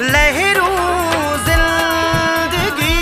लहरूं जिंदगी।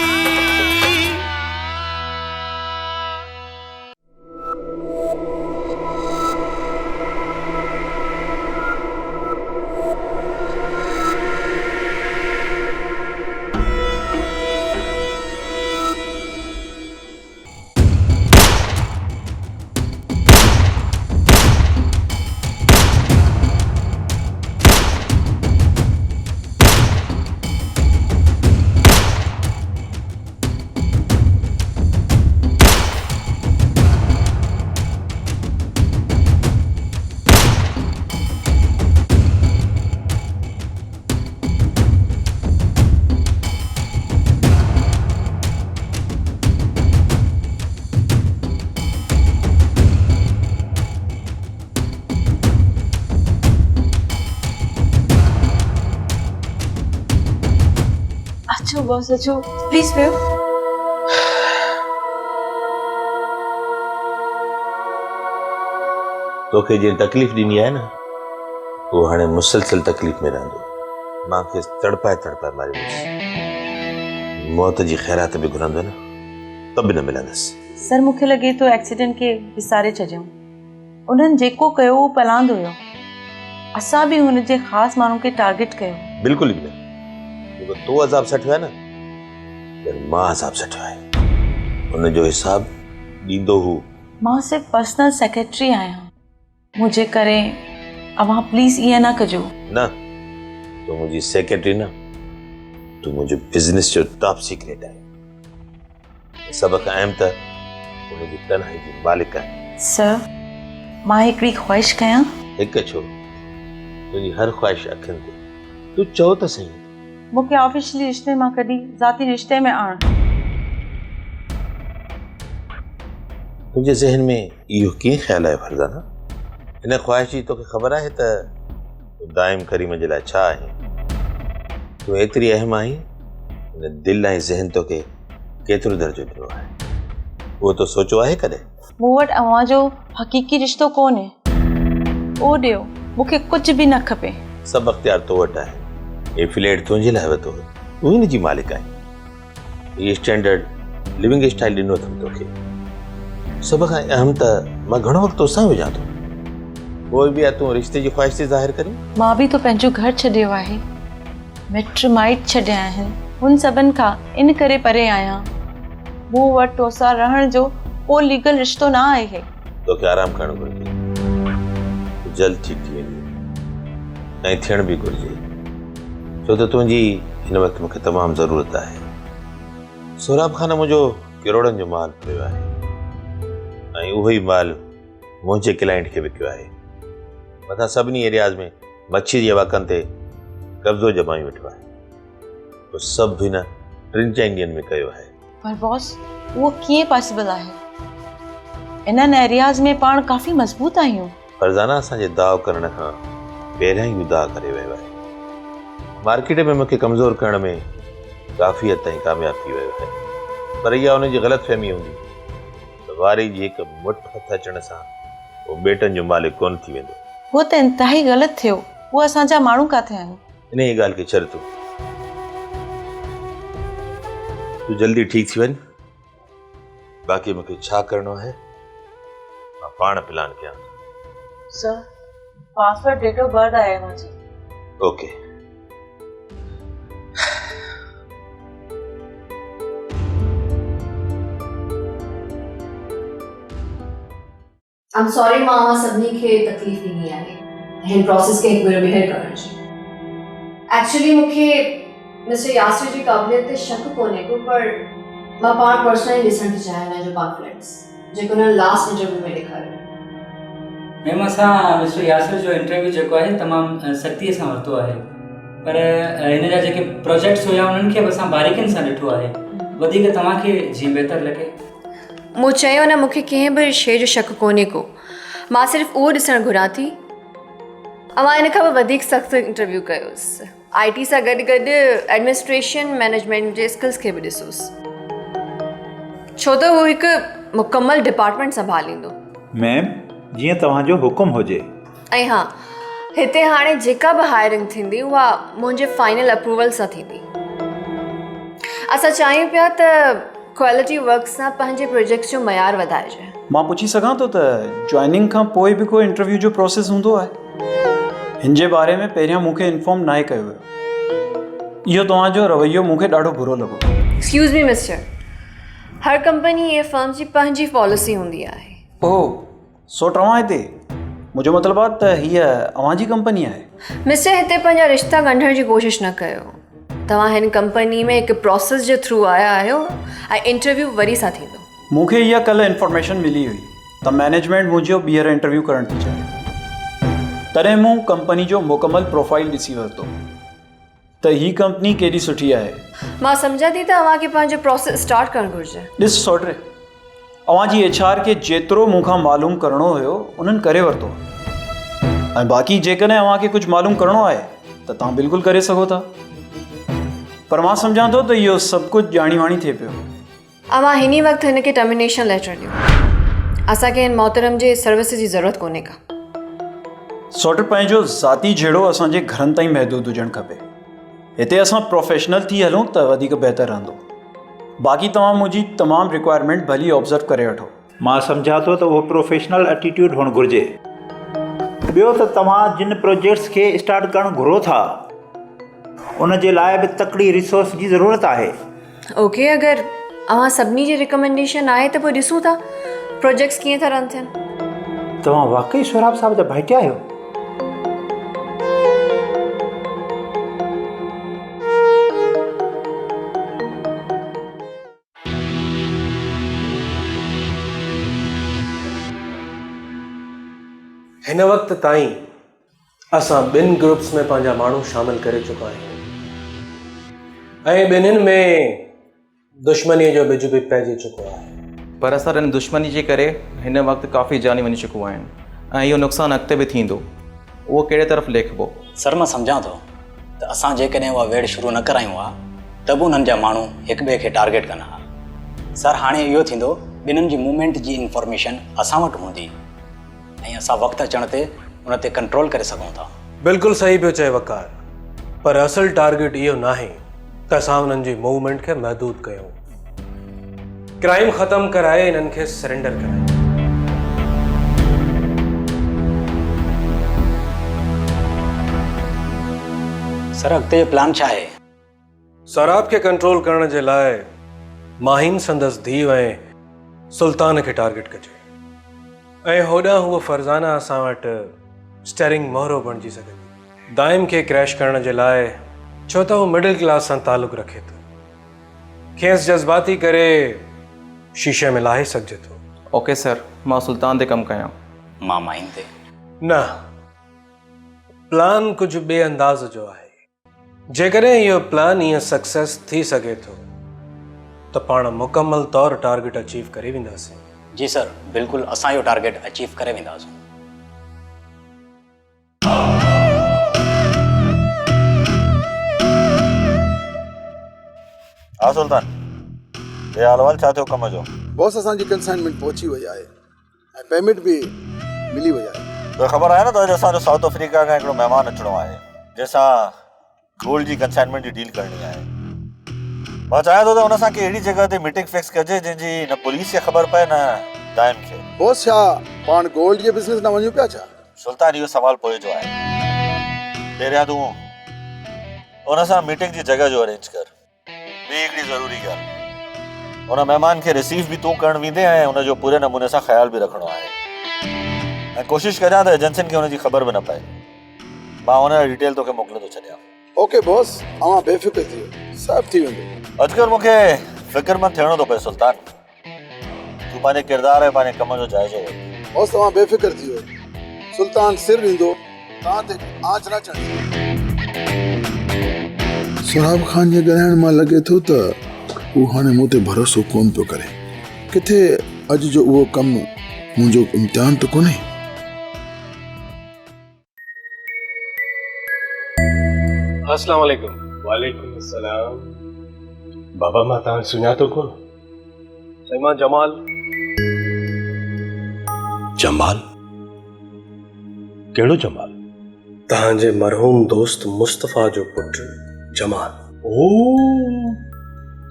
अचो बॉस अचो प्लीज पियो। तोखे जी तकलीफ़ ॾिनी आहे न वो हाणे मुसलसल तकलीफ़ में रहंदो। मूंखे तड़पाए तड़पाए मारियोसि। मौत जी ख़ैरात बि घुरंदो न त बि न मिलंदसि। सर मूंखे लॻे थो एक्सीडेंट खे विसारे छॾियऊं। उन्हनि जेको कयो उहो पलांदो हुयो। असां बि हुन जे ख़ासि माण्हू खे टारगेट कयो। बिल्कुलु बि न। जेको तो अज़ाब सठियो आहे न मां अज़ाब सठियो आहे। हुनजो हिसाब ॾींदो हू। मां सिर्फ़ पर्सनल सेक्रेटरी आहियां। मुझे करे अवां प्लीज ईअं न कजो। न तूं मुंहिंजी सेक्रेटरी न तूं मुंहिंजो बिज़नेस जो टॉप सीक्रेट आहे। सभ खां अहम त हुनजी तन्हाई जी मालिक आहे। सर मां हिकिड़ी ख़्वाहिश कयां। हिकु छो तुंहिंजी हर ख़्वाहिश अखियुनि ते तूं चओ त सही। मूंखे ऑफिशियली रिश्ते मां कढी ज़ाती रिश्ते में आण। तुंहिंजे ज़हन में इहो कीअं ख़्यालु आहे फरज़ाना? हिन ख़्वाहिश जी तोखे ख़बर आहे त दाइम करीम जे लाइ छा आहे? तूं एतिरी अहम आहीं हिन दिलि ऐं ज़हन तोखे केतिरो दर्जो ॾिनो आहे उहो तो सोचो आहे कॾहिं? मूं वटि अवां जो हक़ीक़ी रिश्तो कोन्हे। उहो ॾियो मूंखे कुझु बि न खपे। सभु अख़्तियार तो वटि आहे। ये फ्लैट तुंहिंजे लाइ वरितो हो तूं हिन जी मालिक आहीं। ये स्टैंडर्ड लिविंग स्टाइल ॾिनो अथमि तोखे। सभ खां अहम त मां घणो वक़्तु तोसां विझां थो। पोइ बि तूं रिश्ते जी ख़्वाहिश थी ज़ाहिर करीं। मां बि तो पंहिंजो घर छॾियो आहे। मिट माइट छॾिया आहिनि। हुन सभिनि खां इन करे परे आहियां। मूं वटि तोसां रहण जो को लीगल रिश्तो न आहे। तोखे आराम करणु घुरिजे। जल्द ठीक थी वेंदी ऐं थियण बि घुरिजे छो त तुंहिंजी हिन वक़्तु मूंखे तमामु ज़रूरत आहे। सोराब ख़ान मुंहिंजो किरोड़नि जो माल पियो आहे ऐं उहो ई माल मुंहिंजे क्लाइंट खे विकियो आहे। मथां सभिनी एरियाज़ में मच्छी जे वाकनि ते कब्ज़ो जमाई वेठो आहे। उहो सभु हिन 3-4 ॾींहंनि में कयो आहे। पर बॉस उहो कीअं पॉसिबल आहे? इन्हनि एरियाज़ में पाण काफ़ी मज़बूत आहियूं। फरज़ाना असांजे दाव करण खां पहिरियां ई दाव करे वियो आहे। मार्केट में मूंखे कमज़ोर करण में काफ़ी हद ताईं कामयाब थी वियो आहे। पर इहा हुनजी ग़लतफ़हमी हूंदी त वारी जी हिकु मुठ हथ अचण सां उहो बेटनि जो मालिक कोन थी वेंदो। उहो त इंतिहाई ग़लति थियो। उहे असांजा माण्हू किथे आहिनि? इन ई ॻाल्हि खे छॾ तूं जल्दी ठीक थी वञ। बाक़ी मूंखे छा करणो आहे मां पाण प्लान कयां। Sir password date of birth आहे मुंहिंजी। ओके I'm sorry मां सभिनी खे तकलीफ़ ॾिनी आहे। हिन प्रोसेस खे हिकु भेरो ॿीहर करण जी। एक्चुअली मूंखे मिस्टर यासिर जी क़ाबिलियत ते शक कोन्हे को पर मां पाण पर्सनली ॾिसण थी चाहियां हिन जो पॉम्फलेट्स जेको हुन लास्ट इंटरव्यू में ॾेखारियो। मैम असां मिस्टर यासिर जो इंटरव्यू जेको आहे तमामु सख़्तीअ सां वरितो आहे पर हिन जा जेके प्रोजेक्ट्स हुया उन्हनि खे असां बारीकियुनि सां ॾिठो आहे। वधीक तव्हांखे जीअं बहितर लॻे। मूं चयो न मूंखे कंहिं बि शइ जो शक कोन्हे को। मां सिर्फ़ु उहो ॾिसणु घुरां थी। अवां हिन खां बि वधीक सख़्तु इंटरव्यू कयोसि। IT सां गॾु गॾु एडमिनिस्ट्रेशन मैनेजमेंट जे स्किल्स खे बि ॾिसोसि छो त उहो हिकु मुकमल डिपार्टमेंट संभालींदो। मैम जीअं तव्हांजो हुकुम हुजे। ऐं हा हिते हाणे जेका बि हायरिंग थींदी उहा मुंहिंजे फाइनल अप्रूवल सां थींदी। असां चाहियूं पिया त क्वालिटी वर्क सां पंहिंजे प्रोजेक्ट्स जो मयार वधाइजे। मां पुछी सघां थो त जॉइनिंग खां पोइ बि कोई इंटरव्यू जो प्रोसेस हूंदो आहे? हिन जे बारे में पहिरियां मूंखे इन्फॉर्म नाहे कयो वियो। इहो तव्हांजो रवैयो मूंखे ॾाढो बुरो लॻो। एक्सक्यूज़ मी मिस्टर, हर कंपनी या फर्म जी पंहिंजी पॉलिसी हूंदी आहे। ओह, सो तव्हां हिते, मुंहिंजो मतिलबु आहे त हीअ अव्हांजी कंपनी आहे। मिस्टर, हिते पंहिंजा रिश्ता ॻंढण जी कोशिशि न कयो। तव्हां हिन कंपनी में हिकु प्रोसेस जे थ्रू आया आहियो ऐं इंटरव्यू वरी सां थींदो। मूंखे इहा कल्ह इंफॉर्मेशन मिली हुई त मैनेजमेंट मुंहिंजो ॿीहर इंटरव्यू करणु थी चाहे। तॾहिं मूं कंपनी जो मुकमल प्रोफाइल ॾिसी वरितो त हीअ कंपनी केॾी सुठी आहे। मां सम्झां थी त अव्हांखे पंहिंजो प्रोसेस स्टार्ट करणु घुरिजे। ॾिस सोड्रे, अव्हांजी HR खे जेतिरो मूंखां मालूम करणो हुयो उन्हनि करे वरितो, ऐं बाक़ी जेकॾहिं अव्हांखे कुझु मालूम करणो आहे त तव्हां बिल्कुलु करे सघो था। पर मां सम्झां थो त इहो सभु कुझु ॼाणी वाणी थिए पियो। अव्हां हिन वक़्तु हिनखे टर्मिनेशन लेटर ॾियो। असांखे हिन मोहतरम जे सर्विस जी ज़रूरत कोन्हे का। सोट पंहिंजो ज़ाती जहिड़ो असांजे घरनि ताईं महदूद हुजणु खपे। हिते असां प्रोफेशनल थी हलूं त वधीक बहितर रहंदो। बाक़ी तव्हां मुंहिंजी तमामु रिक्वायरमेंट भली ऑब्ज़र्व करे वठो। मां सम्झां थो त उहो प्रोफेशनल एटीट्यूड हुअणु घुरिजे। ॿियो त तव्हां जिन प्रोजेक्ट्स खे स्टार्ट करणु घुरो था उन जे लाइ बि तकड़ी रिसोर्स जी ज़रूरत आहे। ओके, अगरि अव्हां सभिनी जी रिकमेंडेशन आहे त पोइ ॾिसूं था प्रोजेक्ट्स कीअं था रन थियनि। तव्हां वाकई सोराब साहब जा भाइटिया आहियो? हिन वक़्त ताईं असां ॿिनि ग्रुप्स में पंहिंजा माण्हू शामिल करे चुका आहियूं ऐं ॿिन्हिनि में दुश्मनीअ जो बिज बि पइजी चुको आहे। पर असां हिन दुश्मनी जे करे हिन वक़्तु काफ़ी जानी वञी चुकियूं आहिनि ऐं इहो नुक़सानु अॻिते बि थींदो। उहो कहिड़े तरफ़ लेखिबो? सर, मां सम्झां थो त असां जेकॾहिं उहा वेड़ शुरू न करायूं हा त बि उन्हनि जा माण्हू हिक ॿिए खे टारगेट कनि हा। सर, हाणे इहो थींदो ॿिन्हिनि जी मूवमेंट जी इंफॉर्मेशन असां वटि हूंदी ऐं असां वक़्तु अचण ते उन ते कंट्रोल करे सघूं था। बिल्कुलु सही पियो चए वकार, पर असल टारगेट इहो नाहे त असां उन्हनि जी मूवमेंट खे महदूद कयूं। क्राइम ख़तमु कराए इन्हनि खे सरेंडर करायूं। सर, अॻिते जो प्लान छा आहे? सौराब खे कंट्रोल करण जे लाइ माहिन संदसि धीउ ऐं सुल्तान खे टारगेट कजे ऐं होॾां हूअ फरज़ाना असां वटि स्टेरिंग मोहरो बणिजी सघंदी। दाइम खे क्रैश करण जे लाइ, छो त हू मिडिल क्लास सां तालुक़ रखे थो, खेसि जज़्बाती करे शीशे में लाहे सघिजे थो। ओके सर, मां सुल्तान ते कमु कयां। मां माइन ते। न, प्लान कुझु ॿिए अंदाज़ जो आहे। जेकॾहिं इहो प्लान ईअं सक्सेस थी सघे थो त पाण मुकमल तौरु टारगेट अचीव करे वेंदासीं। जी सर, बिल्कुलु असां इहो टारगेट अचीव करे वेंदासीं। हा सुल्तान, ये हाल छा थियो कम जो? बॉस, असांजी कंसाइनमेंट पहुची वई आहे ऐं पेमेंट बि मिली वई आहे। तो ख़बर आहे न तो असांजो साउथ अफ्रीका खां हिकिड़ो महिमान अचिणो आहे जंहिंसां गोल्ड जी कंसाइनमेंट जी डील करणी आहे। मां चाहियां थो त हुन सां कहिड़ी जॻह ते मीटिंग फिक्स कजे जंहिंजी न पुलिस खे ख़बर पए न दाइम खे। बॉस, छा पाण गोल्ड जे बिज़नेस न वञूं पिया छा? सुल्तान, इहो सवाल पोइ जो आहे। पहिरियां तूं हुन सां मीटिंग जी जॻह जो अरेंज कर। ॿी हिकिड़ी ज़रूरी ॻाल्हि, हुन महिमान खे रिसीव बि तूं करणु वेंदे ऐं हुनजो पूरे नमूने सां ख़्यालु बि रखिणो आहे ऐं कोशिशि कजां त एजेंसियुनि खे हुनजी ख़बर बि न पए। मां हुन जो डिटेल तोखे मोकिले थो छॾियां। ओके बॉस, अवां बेफ़िक्र थी वियो, सभु थी वेंदो। अॼुकल्ह मूंखे फ़िक्रमंद थियणो थो पए सुल्तान। तूं पंहिंजे किरदार ऐं पंहिंजे कम जो जाइज़ो वठि। बॉस, तव्हां बेफ़िक्र थी वियो, सुल्तान सिर ॾींदो, तव्हां ते आंच न चढ़ंदी। सोराब ख़ान जे ॻाल्हाइण मां लॻे थो त हू हाणे मूं ते भरोसो कोन पियो करे। किथे अॼु जो उहो कमु मुंहिंजो इम्तिहान त कोन्हे। अस्सलाम वालेकुम। वालेकुम अस्सलाम। बाबा, मां तव्हां सुञातो कोन? साईं, मां जमाल। जमाल? कहिड़ो जमाल? तव्हांजे मरहूम दोस्त मुस्तफ़ा जो पुटु जमाल। ओ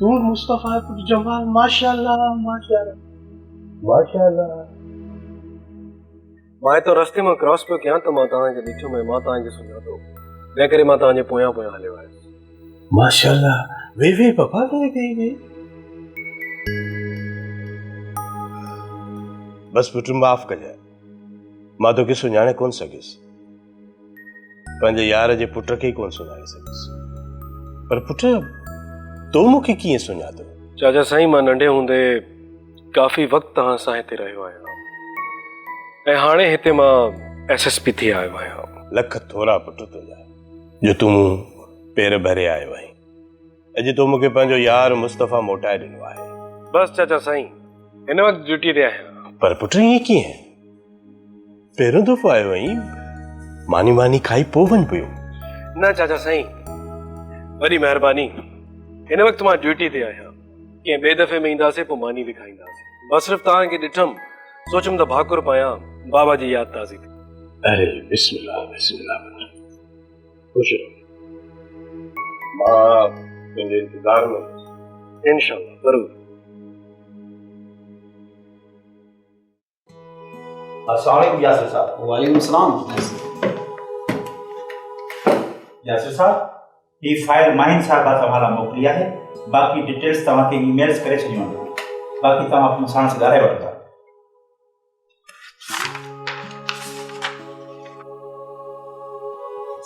तू मुस्तफ़ा पुट जमाल, माशाल्लाह माशाल्लाह माशाल्लाह। मां तो रस्ते में क्रॉस पे कयां त मां तव्हांखे ॾिठो में मां तव्हांखे सुञातो, तंहिं करे मां तव्हांजे पोयां पोयां हलियो आहियां। माशाल्लाह, वे पापा वे बस पुट माफ़ कजाए, मां तोखे सुञाणे कोन सघियुसि, पंहिंजे यार जे पुट खे ई कोन सुञाणे सघियुसि, पर पुट तो मूंखे कीअं सुञातो? चाचा साईं, मां नंढे हूंदे काफ़ी वक़्तु तव्हां सां हिते रहियो आहियां ऐं हाणे हिते मां SSP थी आयो आहियां। लख थोरा पुट तुंहिंजा जो तूं पेर भरे आयो आहीं। अॼु तो मूंखे पंहिंजो यार मुस्तफ़ा मोटाए ॾिनो आहे। बस चाचा साईं, हिन वक़्तु ड्यूटी ते आहियां। पर पुट ईअं कीअं? पहिरियों दफ़ो आयो आहीं, मानी मानी खाई पोइ वञ पियो। न चाचा साईं, वॾी महिरबानी, हिन वक़्तु मां ड्यूटी ते आहियां। कंहिं ॿिए दफ़े में ईंदासीं पोइ मानी बि खाईंदासीं। बस सिर्फ़ु तव्हांखे ॾिठमि, सोचुमि त भाकुर पायां, बाबा जी यादि ताज़ी थी। अरे बिस्मिल्लाह बिस्मिल्लाह, खुश रहो, मां तुंहिंजे इंतज़ार में। इंशाअल्लाह ज़रूर। अस्सलाम वालेकुम यासिर साहब। वालेकुम सलाम। यासिर साहब, ही फाइल माहिन साहिबा तव्हां मोकिली आहे, बाक़ी डिटेल्स तव्हांखे ईमेल्स करे छॾियूं आहिनि, बाक़ी तव्हां मूंसां ॻाल्हाए वठंदा।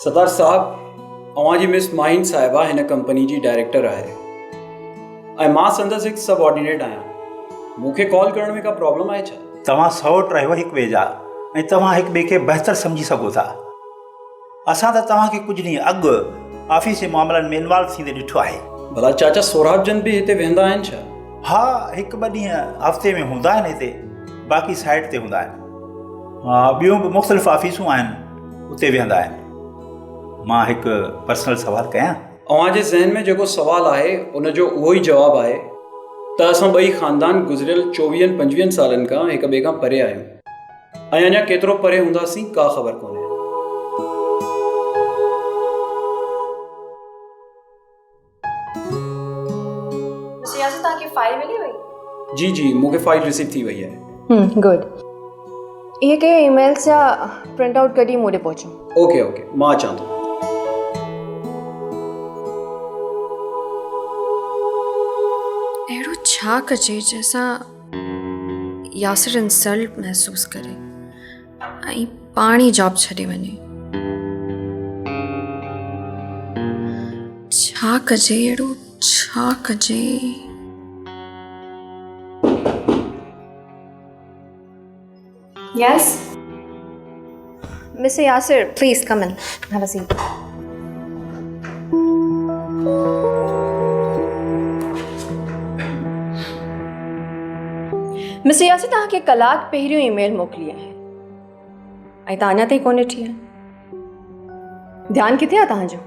सरदार साहब, अवां जी मिस माहिन साहिबा हिन कंपनी जी डायरेक्टर आहे ऐं मां संदसि हिकु सबऑर्डिनेट आहियां। मूंखे कॉल करण में का प्रॉब्लम आहे छा? तव्हां सौट रहियो हिकु ॿिए जा ऐं तव्हां हिकु ॿिए खे बहितर सम्झी सघो था। असां त तव्हांखे कुझु ॾींहं अॻु ऑफिस जे मामलनि में इन्वॉल्व थींदे ॾिठो आहे। भला चाचा सोराब जन बि हिते वेंदा आहिनि छा? हा, हिकु ॿ ॾींहं हफ़्ते में हूंदा आहिनि हिते, बाक़ी साइड ते हूंदा आहिनि। हा, ॿियूं बि मुख़्तलिफ़ ऑफिसूं आहिनि, उते वेहंदा आहिनि। मां हिकु पर्सनल सवाल कयां? अवां जे ज़हन में जेको सवाल आहे उनजो उहो ई जवाबु आहे त असां ॿई ख़ानदान गुज़िरियल 24-25 सालनि खां हिक ॿिए खां परे आहियूं ऐं अञा केतिरो परे हूंदासीं का ख़बर कोन्हे। तव्हांखे फाइल मिली वई? जी जी, मूंखे फाइल रिसीव थी वई आहे। गुड। इहे के ईमेल्स जा प्रिंट आउट कढी मूं ॾे पहुचो। ओके ओके, मां अचां थो। अहिड़ो छा कजे जैसा यासिर इंसल्ट महसूस करे ऐं पाणी जॉब छॾे वञे? छा कजे अहिड़ो छा कजे? Yes? Mr. Yasir, please come in. Have a seat. Mr. Yasir, तव्हांखे कलाक पहिरियों ईमेल मोकिली आहे ऐं तव्हां अञा ताईं कोन ॾिठी आहे। ध्यानु किथे आहे तव्हांजो?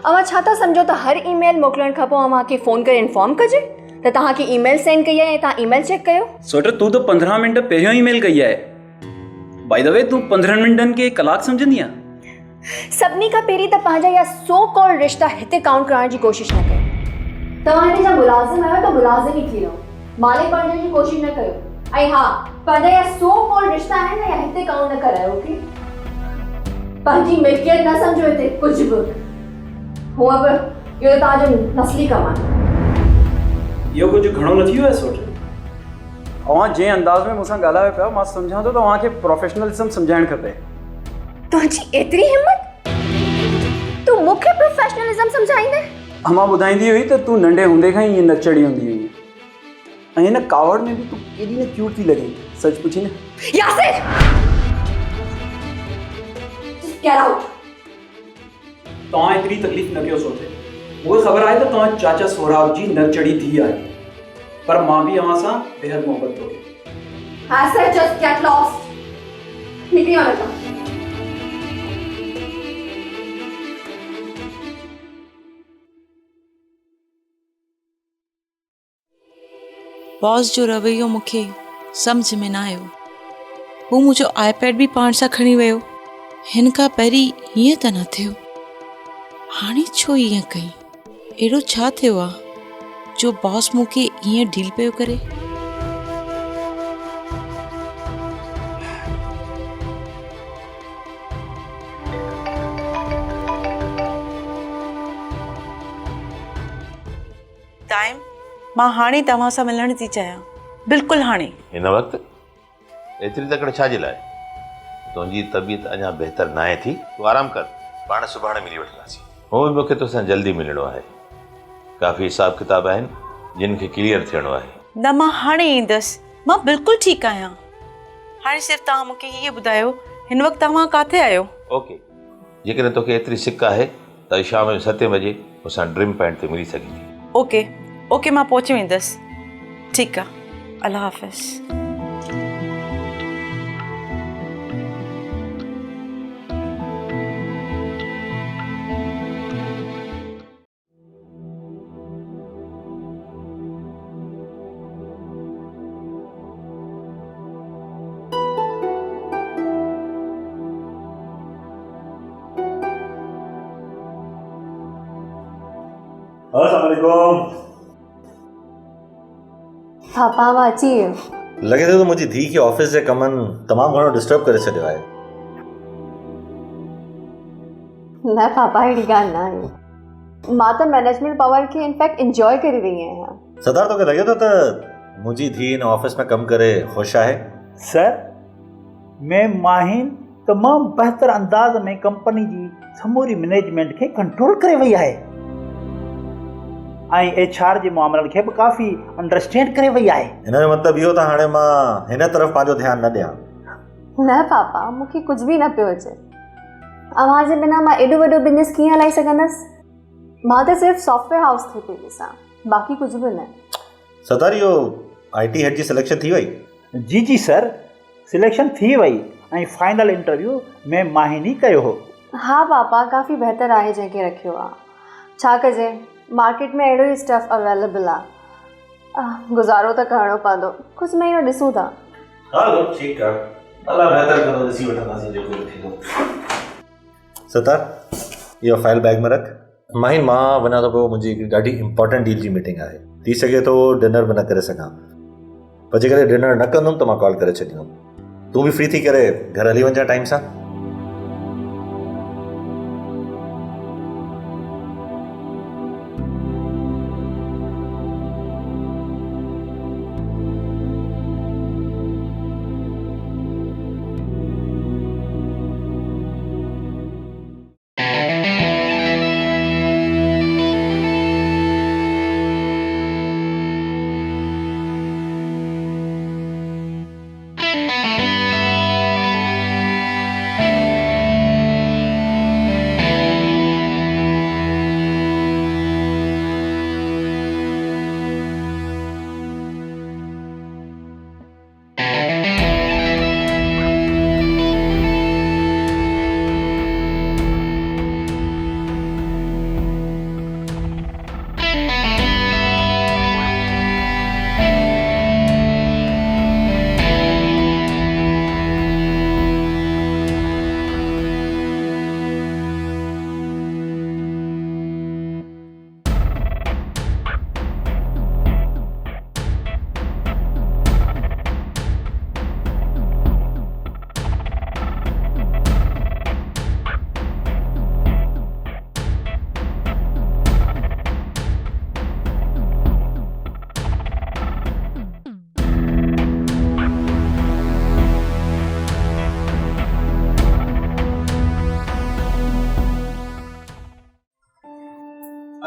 अवां छा था सम्झो त हर ईमेल मोकिलण खां पोइ अव्हांखे फ़ोन करे इन्फॉर्म कजे त तव्हांखे ईमेल सेंड कई आहे ऐं तव्हां ईमेल चेक कयो? सोटर, तूं त 15 मिंट पहिरियों ईमेल कई आहे। बाय द वे, तूं 15 मिंटनि खे कलाक सम्झंदी आहे? सभिनी खां पहिरीं त पंहिंजा या सो कॉल रिश्ता हिते काउंट करण जी कोशिशि न कयो। तव्हां हिते जा मुलाज़िम आहियो त मुलाज़िम ई थी रहो, मालिक बणजण जी कोशिशि न कयो। ऐं हा, पंहिंजा या सो कॉल रिश्ता आहिनि न, या हिते काउंट न करायो। ओके, पंहिंजी मिल्कियत न सम्झो हिते कुझु बि। हूअं बि इहो त तव्हांजो नस्ली कमु आहे। इहो कुझु घणो न थी वियो आहे सोटर? अवां जंहिं अंदाज़ में मूंसां ॻाल्हायो पिया, मां सम्झां थो त अव्हांखे प्रोफेशनलिज़म सम्झाइणु खपे। तुंहिंजी एतिरी हिम्मत? तूं मूंखे प्रोफेशनलिज़म सम्झाईंदे? अमां ॿुधाईंदी हुई त तूं नंढे हूंदे खां ई ईअं नचड़ी हूंदी हुई ऐं हिन कावड़ में बि तूं केॾी न क्यूट थी लॻे। सच पुछी न? Yasir, just get out. तव्हां एतिरी तकलीफ़ न कयो सोचे। मूंखे ख़बर आहे त तव्हां चाचा सोराब जी नचड़ी थी आहे, पर मां बि अव्हां सां बेहद मोहबत थो कयां। I said just get lost. निकिरी वञो था। बॉस जो रवैयो मूंखे सम्झ में न आयो। हू मुंहिंजो आईपैड बि पाण सां खणी वियो हिन खां पहिरीं हीअं त न थियो, हाणे छो ईअं कई? अहिड़ो छा थियो आहे जो बॉस मूंखे ईअं डील पियो करे? टाइम मां हाणे तव्हां सां मिलण थी चाहियां, बिल्कुलु हाणे। हिन वक़्तु एतिरी तकड़ छाजे लाइ? तुंहिंजी तबीयत अञा बहितर न आहे थी, तूं आराम कर, पाण सुभाणे मिली वठंदासीं। हो बि मूंखे तोसां जल्दी मिलणो आहे, काफ़ी हिसाब किताब आहिनि जिन खे क्लियर थियणो आहे। न, मां हाणे ईंदसि, मां बिल्कुलु ठीकु आहियां। हाणे सिर्फ़ु तव्हां मूंखे हीअ ॿुधायो, हिन वक़्तु तव्हां काथे आहियो? ओके, जेकॾहिं तोखे एतिरी सिक आहे त शाम जो 7 बजे मूंसां ड्रीम पॉइंट ते मिली सघी थी। ओके ओके, मां पहुची वेंदसि। ठीकु आहे, अल्लाह हाफ़िज़। पापा मां अची वियो। लॻे थो त मुंहिंजी धीउ खे ऑफिस जे कमनि तमामु घणो डिस्टर्ब करे छॾियो आहे। न पापा, अहिड़ी ॻाल्हि न आहे। मां त मैनेजमेंट पावर खे इनफैक्ट इंजॉय करे रही आहियां। सरदार, तोखे लॻे थो त मुंहिंजी धीउ हिन ऑफिस में कमु करे ख़ुशि आहे? सर, मैम माहिन तमामु बहितर अंदाज़ में कंपनी जी समूरी मैनेजमेंट खे कंट्रोल करे वई आहे ऐं HR जे मामलनि खे बि काफ़ी अंडरस्टैंड करे वई आहे। हिन जो मतिलबु इहो त हाणे मां हिन तरफ़ पंहिंजो ध्यानु न ॾियां? न पापा, मूंखे कुझु बि न पियो अचे। अव्हां जे बिना मां एॾो वॾो बिज़नेस कीअं हलाई सघंदसि? मां त सिर्फ़ु सॉफ्टवेयर हाउस खे पई ॾिसां, बाक़ी कुझु बि न। सरदार, इहो IT हेड जी सिलेक्शन थी वई? जी जी सर, सिलेक्शन थी वई ऐं फाइनल इंटरव्यू में माहिन ई कयो हो। हा पापा, काफ़ी बहितर आहे जंहिंखे रखियो आहे। छा कजे, मार्केट में अहिड़ो ई स्टफ अवेलेबल आहे। गुज़ारो त करिणो पवंदो, कुझु महीनो ॾिसूं था। हलो ठीकु आहे, अलाह बहितर कंदो, ॾिसी वठंदासीं जेको बि थींदो। सरदार, इहो फाइल बैग में रख। माहिन, मां वञा थो पियो, मुंहिंजी हिकिड़ी ॾाढी इंपॉर्टेंट डील जी मीटिंग आहे। थी सघे थो डिनर बि न करे सघां, पर जेकॾहिं डिनर न कंदुमि त मां कॉल करे छॾींदुमि। तूं बि फ्री थी करे घर हली वञजां टाइम सां।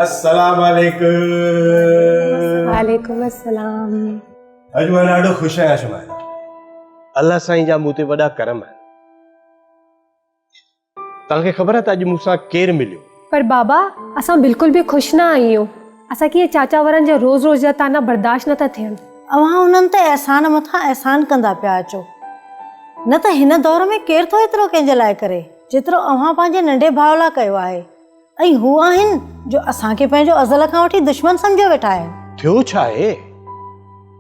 अस्सलाम वालेकुम। वालेकुम अस्सलाम। अॼु मां ॾाढो ख़ुशि आहियां शुमाइला। अल्लाह साईं जा मूं ते वॾा करम आहिनि। तव्हांखे ख़बर आहे त अॼु मूंसां केरु मिलियो? पर बाबा, असां बिल्कुलु बि ख़ुशि न आहियूं। असांखे इहे चाचा वारनि जा रोज़ रोज़ जा ताना बर्दाश्त नथा थियनि। अव्हां उन्हनि ते अहसान मथां अहसान कंदा पिया अचो। न त हिन दौर में केरु थो एतिरो कंहिंजे लाइ करे जेतिरो अव्हां पंहिंजे नंढे भाउ लाइ कयो आहे। ऐं हू आहिनि जो असांखे पंहिंजो अज़ल खां वठी दुश्मन सम्झो वेठा आहिनि। थियो छा आहे?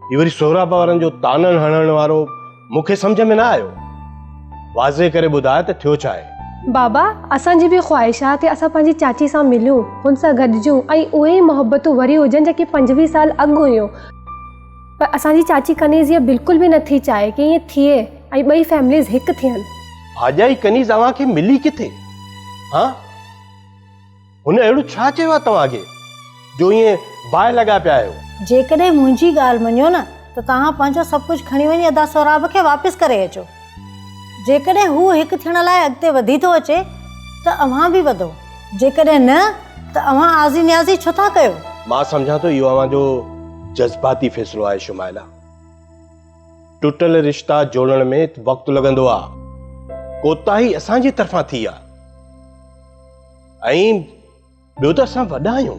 ही वरी सोहराब वारनि जो ताननि हणण वारो मूंखे सम्झ में न आयो। वाज़े करे ॿुधाए त थियो छा आहे? बाबा असांजी बि ख़्वाहिश आहे कि असां पंहिंजी चाची सां मिलूं, हुन सां गॾिजूं ऐं उहे ई मोहबतूं वरी हुजनि जेके 25 साल अॻु हुयूं। पर असांजी चाची कनीज़ इहा बिल्कुलु बि नथी चाहे कि ईअं थिए ऐं ॿई फैमिलीज़ हिकु थियनि। भाॼाई कनीज़ तव्हांखे मिली किथे? हाँ, हुन अहिड़ो छा चयो आहे तव्हांखे जो ईअं बाहि लॻा पिया आहियो? जेकॾहिं मुंहिंजी ॻाल्हि मञो न त तव्हां पंहिंजो सभु कुझु खणी वञी अदा सोराब खे वापसि करे अचो। जेकॾहिं हू हिकु थियण लाइ अॻिते वधी थो अचे त अव्हां बि वधो, जेकॾहिं न त अव्हां आज़ी न्याज़ी छो था कयो? मां सम्झां थो इहो अव्हांजो जज़्बाती फ़ैसिलो आहे शुमाइला। टुटल रिश्ता जोड़ण में वक़्तु लॻंदो आहे, कोताही असांजी तरफ़ां थी आहे ऐं ॿियो त असां वॾा आहियूं,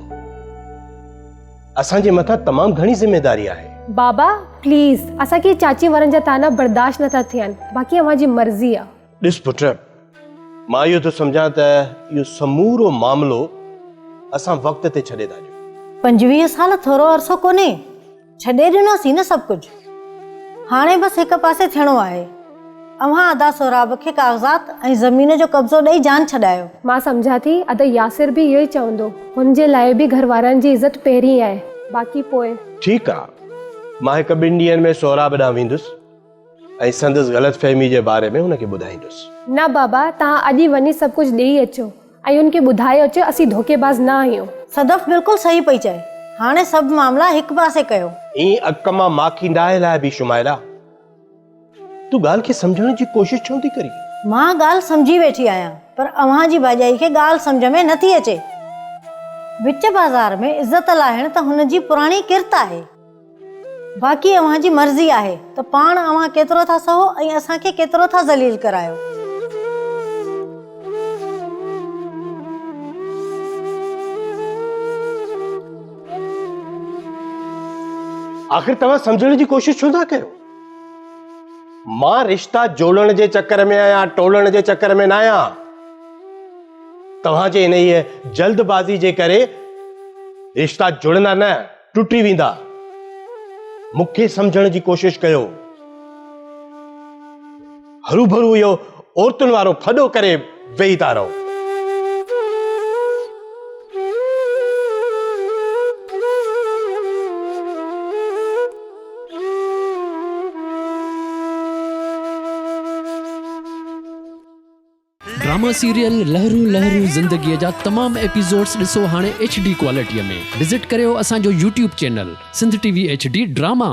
असांजे मथां तमामु घणी ज़िम्मेदारी आहे। बाबा प्लीज़, असांखे चाची वारनि जा ताना बर्दाश्त नथा थियनि, बाक़ी अव्हांजी मर्ज़ी आहे। ॾिस पुट, मां इहो थो सम्झां त इहो समूरो मामिलो असां वक़्त ते छॾे था ॾियूं। 25 साल थोरो अरसो कोन्हे, छॾे ॾिनोसीं न सभु कुझु। हाणे बसि हिकु पासे थियणो आहे। अव्हां अदा सोराब खे काग़ज़ात ऐं ज़मीन जो कब्ज़ो ॾेई जान छॾायो। मां सम्झां थी अदा यासिर बि इहो ई चवंदो, हुनजे लाइ बि घर वारनि जी इज़त पहिरीं आहे, बाक़ी पोइ। ठीकु आहे, मां हिकु 2 ॾींहंनि में सोराब ॾांहुं वेंदुसि ऐं संदसि ग़लतफ़हमी जे बारे में हुनखे ॿुधाईंदुसि। न बाबा, तव्हां अॼु वञी सभु कुझु ॾेई अचो ऐं हुनखे ॿुधाए अचो असीं धोखेबाज़ न आहियूं। सदफ़ बिल्कुलु सही पई चए। हाणे सभु मामला हिकु पासे कयो। ईअं अक मां माखी डाहे लाइ बि शुमाइला, तूं ॻाल्हि खे सम्झण जी कोशिशि छो थी करी? मां ॻाल्हि सम्झी वेठी आहियां, पर अव्हां जी भाॼाई खे ॻाल्हि सम्झ में नथी अचे। विच बाज़ार में इज़त लाहिण त हुनजी पुराणी किरत आहे, बाक़ी अव्हां जी मर्ज़ी आहे त पाण अव्हां केतिरो था सहो ऐं असांखे केतिरो था ज़लील करायो। आख़िर तव्हां सम्झण जी कोशिशि छो था कयो? मां रिश्ता जोड़ण जे चक्कर में आहियां, टोड़ण जे चक्कर में न आहियां। तव्हांजे इन ई जल्दबाज़ी जे करे रिश्ता जुड़ंदा न, टुटी वेंदा। मूंखे सम्झण जी कोशिशि कयो। हरू भरू इहो औरतुनि वारो फॾो करे वेही था रहो। ड्रामा सीरियल लहरू लहरू ज़िंदगीअ जा तमाम एपिसोड्स ॾिसो हाणे HD क्वालिटीअ में। विज़िट करियो असांजो YouTube channel Sindh TV HD drama.